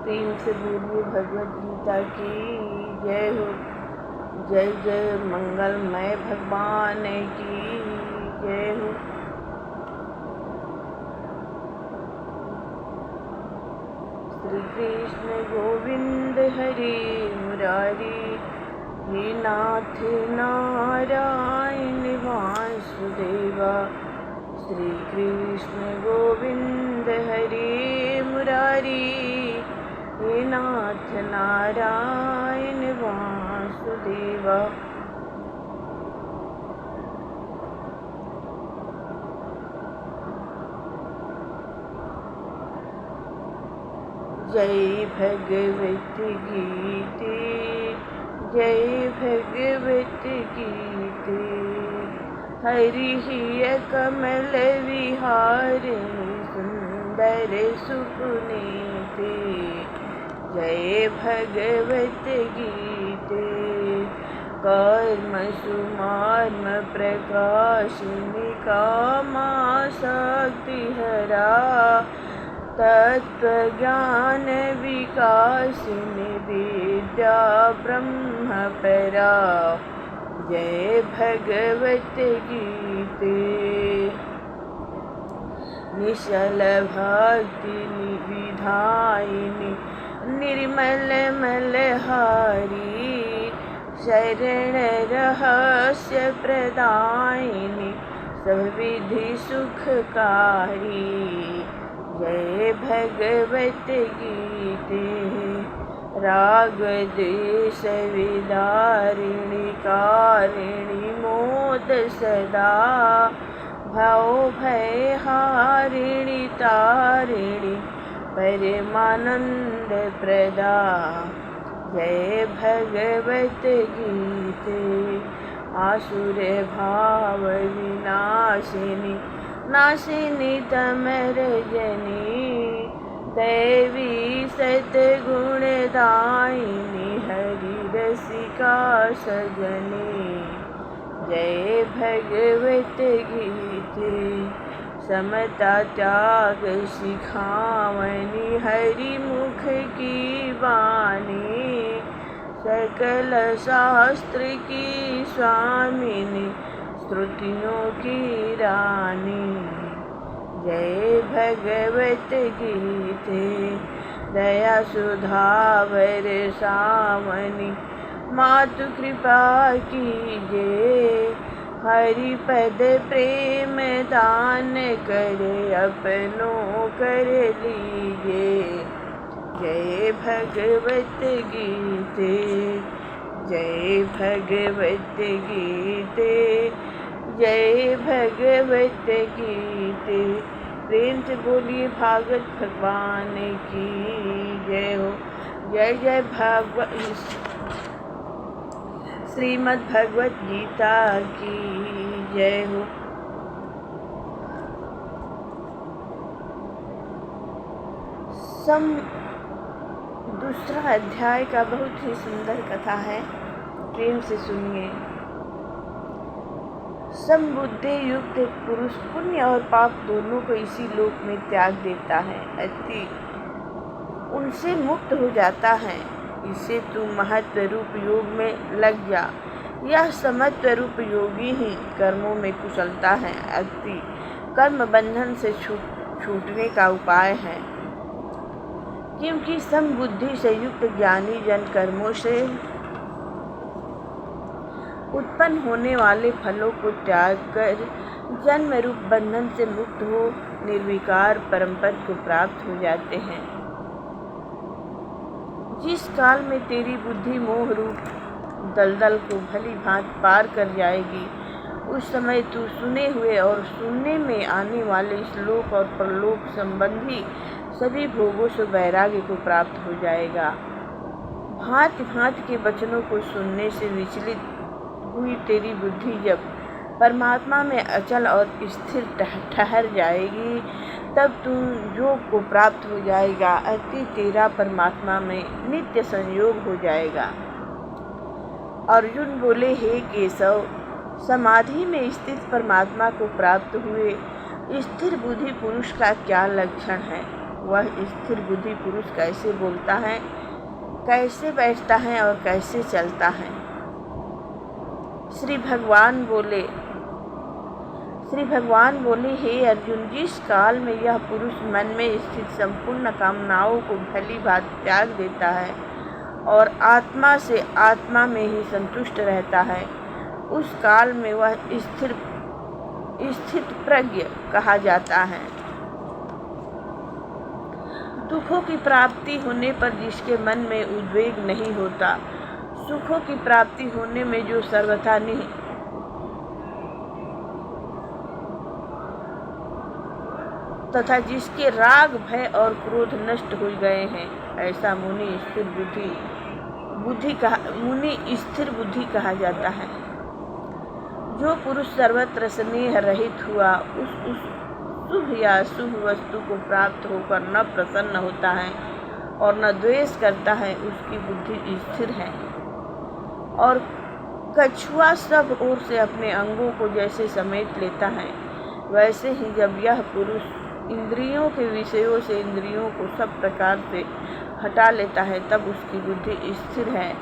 प्रेम से बोलिए भगवद गीता की जय हो। जय जय मंगलमय भगवान की जय हो। श्री कृष्ण गोविंद हरे मुरारी, हे नाथ नारायण वासुदेवा। श्री कृष्ण गोविंद हरे मुरारी, हे नाथ नारायण वासुदेवा। जय भगवत गीते, जय भगवत गीते। हरि कमल विहारिणी, सुंदर सुपुनीते। जय भगवत गीते। कर्म सुमार्म प्रकाशिनी, कामासक्ति हरा। तत्व ज्ञान विकासिनी, विद्या ब्रह्म परा। जय भगवत गीते। निश्चल भक्ति निविधायिनी, निर्मल मलहारी। शरण रहस्य प्रदायिनी, सब विधि सुखकारी। जय भगवत गीते। राग द्वेष विदारिणी, कारिणी मोद सदा। भव भय हारिणी, तारिणी परमानंद प्रदा। जय भगवत गीते। आसुर भाव विनाशिनी, नाशिनी तमरजनी। दैवी सतगुण दायिनी, हरि रसिका सजनी। जय भगवत गीते। समता त्याग सिखावनी, हरि मुख की वाणी। सकल शास्त्र की स्वामिनी, श्रुतियों की रानी। जय भगवत गीते। दया सुधावर सावनी, मातु कृपा कीजे। हरि पद प्रेम दान करे, अपनों कर लीजे। जय भगवत गीते। जय भगवत गीते। जय भगवत गीते। प्रेम से बोलिए भागवत भगवान की जय हो। जय जय भागवत श्रीमद् भगवत गीता की जय हो। दूसरा अध्याय का बहुत ही सुंदर कथा है, प्रेम से सुनिए। समबुद्धि युक्त पुरुष पुण्य और पाप दोनों को इसी लोक में त्याग देता है, अति उनसे मुक्त हो जाता है। इसे तू महत्व रूप योग में लग जा। यह समत्व रूप योगी ही कर्मों में कुशलता है, अति कर्म बंधन से छूटने का उपाय है। क्योंकि समबुद्धि से युक्त ज्ञानी जन कर्मों से उत्पन्न होने वाले फलों को त्याग कर जन्म रूप बंधन से मुक्त हो निर्विकार परम पद को प्राप्त हो जाते हैं। जिस काल में तेरी बुद्धि मोह रूप दलदल को भली भांति पार कर जाएगी, उस समय तू सुने हुए और सुनने में आने वाले श्लोक और परलोक संबंधी सभी भोगों से वैराग्य को प्राप्त हो जाएगा। भांति भांति के वचनों को सुनने से विचलित हुई तेरी बुद्धि जब परमात्मा में अचल और स्थिर ठहर जाएगी, तब तू योग को प्राप्त हो जाएगा। अति तेरा परमात्मा में नित्य संयोग हो जाएगा। अर्जुन बोले, हे केशव, समाधि में स्थित परमात्मा को प्राप्त हुए स्थिर बुद्धि पुरुष का क्या लक्षण है? वह स्थिर बुद्धि पुरुष कैसे बोलता है, कैसे बैठता है और कैसे चलता है। श्री भगवान बोले, हे अर्जुन, जिस काल में यह पुरुष मन में स्थित संपूर्ण कामनाओं को भली भांति त्याग देता है और आत्मा से आत्मा में ही संतुष्ट रहता है, उस काल में वह स्थित प्रज्ञ कहा जाता है। दुखों की प्राप्ति होने पर जिसके मन में उद्वेग नहीं होता, सुखों की प्राप्ति होने में जो सर्वथा नहीं तथा जिसके राग, भय और क्रोध नष्ट हो गए हैं, ऐसा मुनि स्थिर बुद्धि कहा जाता है। जो पुरुष सर्वत्र स्नेह रहित हुआ, उस शुभ या शुभ वस्तु को प्राप्त होकर न प्रसन्न होता है और न द्वेष करता है, उसकी बुद्धि स्थिर है। और कछुआ सब ओर से अपने अंगों को जैसे समेट लेता है, वैसे ही जब यह पुरुष इंद्रियों के विषयों से इंद्रियों को सब प्रकार से हटा लेता है, तब उसकी बुद्धि स्थिर है,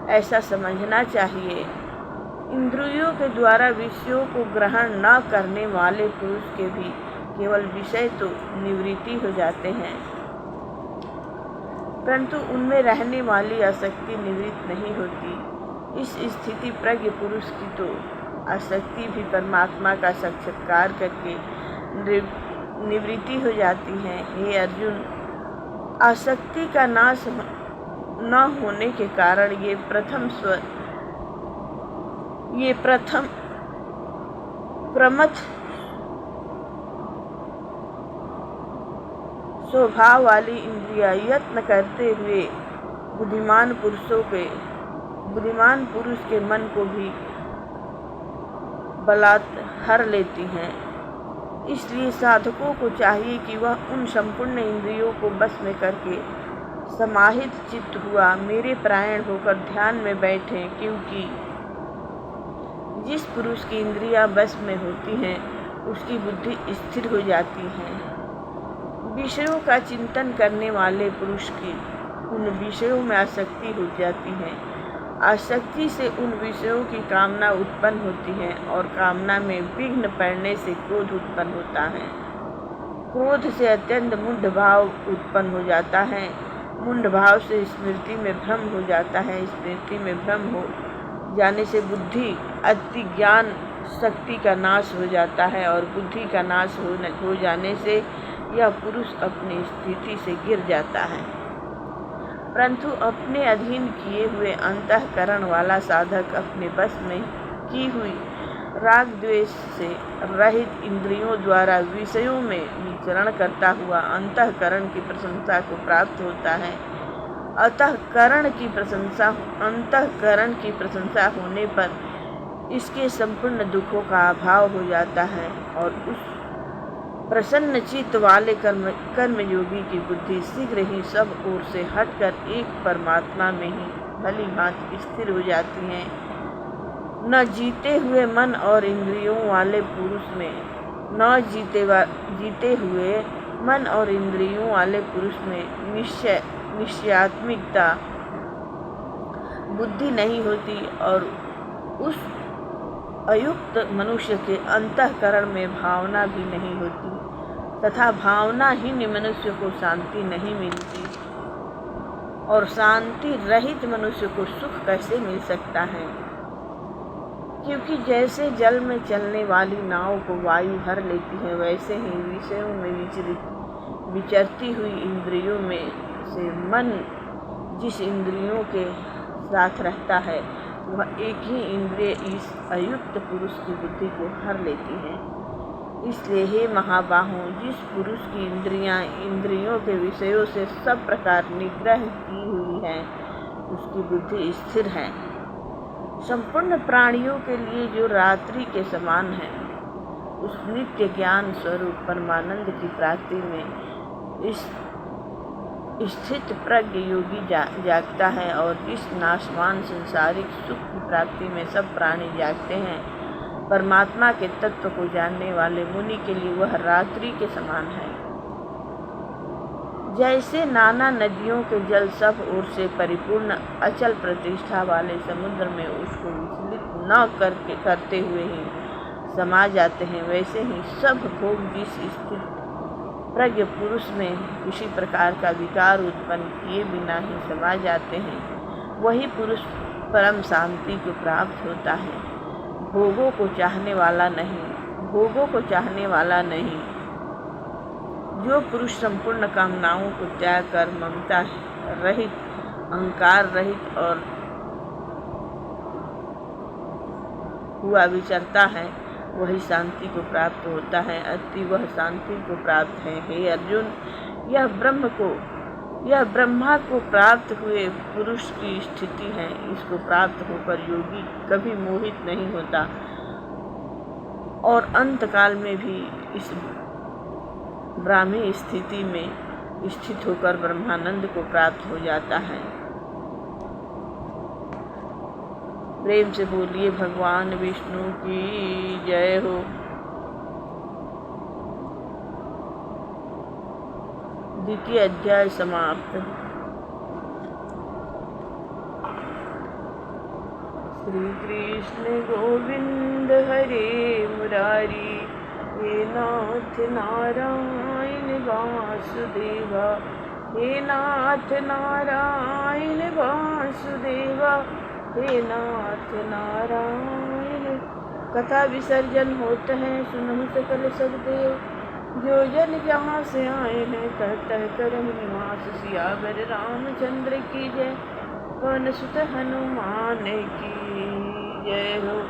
ऐसा समझना चाहिए। इंद्रियों के द्वारा विषयों को ग्रहण न करने वाले पुरुष के भी केवल विषय तो निवृत्ति हो जाते हैं, परंतु उनमें रहने वाली आसक्ति निवृत्त नहीं होती। इस स्थिति प्रज्ञ पुरुष की तो आसक्ति भी परमात्मा का साक्षात्कार करके निवृत्ति हो जाती है। हे अर्जुन, आसक्ति का नाश न होने के कारण ये प्रमथ स्वभाव वाली इंद्रियां यत्न करते हुए बुद्धिमान पुरुष के मन को भी बलात् हर लेती हैं। इसलिए साधकों को चाहिए कि वह उन संपूर्ण इंद्रियों को बस में करके समाहित चित्त हुआ मेरे परायण होकर ध्यान में बैठें, क्योंकि जिस पुरुष की इंद्रियां बस में होती हैं, उसकी बुद्धि स्थिर हो जाती है। विषयों का चिंतन करने वाले पुरुष की उन विषयों में आसक्ति हो जाती है। आसक्ति से उन विषयों की कामना उत्पन्न होती है और कामना में विघ्न पड़ने से क्रोध उत्पन्न होता है। क्रोध से अत्यंत मूढ़ भाव उत्पन्न हो जाता है। मूढ़ भाव से स्मृति में भ्रम हो जाता है। स्मृति में भ्रम हो जाने से बुद्धि अति ज्ञान शक्ति का नाश हो जाता है और बुद्धि का नाश हो जाने से यह पुरुष अपनी स्थिति से गिर जाता है। परंतु अपने अधीन किए हुए अंतःकरण वाला साधक अपने बस में की हुई राग द्वेष से रहित इंद्रियों द्वारा विषयों में विचरण करता हुआ अंतःकरण की प्रशंसा को प्राप्त होता है। अंतःकरण की प्रशंसा होने पर इसके संपूर्ण दुखों का अभाव हो जाता है और उस प्रसन्न चित्त वाले कर्मयोगी की बुद्धि शीघ्र ही सब ओर से हटकर एक परमात्मा में ही भली भांति स्थिर हो जाती है। न जीते हुए मन और इंद्रियों वाले पुरुष में निश्चयात्मिकता बुद्धि नहीं होती और उस अयुक्त मनुष्य के अंतःकरण में भावना भी नहीं होती तथा भावनाहीन मनुष्य को शांति नहीं मिलती। और शांति रहित मनुष्य को सुख कैसे मिल सकता है? क्योंकि जैसे जल में चलने वाली नाव को वायु भर लेती है, वैसे ही विषयों में विचरती हुई इंद्रियों में से मन जिस इंद्रियों के साथ रहता है, वह एक ही इंद्रिय इस अयुक्त पुरुष की बुद्धि को हर लेती है। इसलिए हे महाबाहों, जिस पुरुष की इंद्रियों के विषयों से सब प्रकार निग्रह की हुई है, उसकी बुद्धि स्थिर है। संपूर्ण प्राणियों के लिए जो रात्रि के समान है, उस नित्य ज्ञान स्वरूप परमानंद की प्राप्ति में इस स्थित प्रज्ञ योगी जागता है और जिस नाशवान संसारिक सुख की प्राप्ति में सब प्राणी जागते हैं, परमात्मा के तत्व को जानने वाले मुनि के लिए वह रात्रि के समान है। जैसे नाना नदियों के जल सब ओर से परिपूर्ण अचल प्रतिष्ठा वाले समुद्र में उसको विचलित न करते हुए ही समा जाते हैं, वैसे ही सब भोग जिस स्थित प्रज्ञ पुरुष में किसी प्रकार का विकार उत्पन्न किए बिना ही समा जाते हैं, वही पुरुष परम शांति को प्राप्त होता है। भोगों को चाहने वाला नहीं। जो पुरुष संपूर्ण कामनाओं को त्याग कर ममता रहित, अहंकार रहित और हुआ विचरता है, वही शांति को प्राप्त होता है। अति वह शांति को प्राप्त है। हे अर्जुन, यह ब्रह्मा को प्राप्त हुए पुरुष की स्थिति है। इसको प्राप्त होकर योगी कभी मोहित नहीं होता और अंतकाल में भी इस ब्राह्मी स्थिति में स्थित होकर ब्रह्मानंद को प्राप्त हो जाता है। प्रेम से बोलिए भगवान विष्णु की जय हो। द्वितीय अध्याय समाप्त। श्री कृष्ण गोविंद हरे मुरारी, हे नाथ नारायण वासुदेवा, हे नाथ नारायण वासुदेवा, हे नाथ नारायण। कथा विसर्जन होते हैं, सुनहु सकल सदेव। जो जन जहाँ से आए हैं, तह तह करम निवास। सियावर रामचंद्र की जय, पवन सुत हनुमान की जय हो।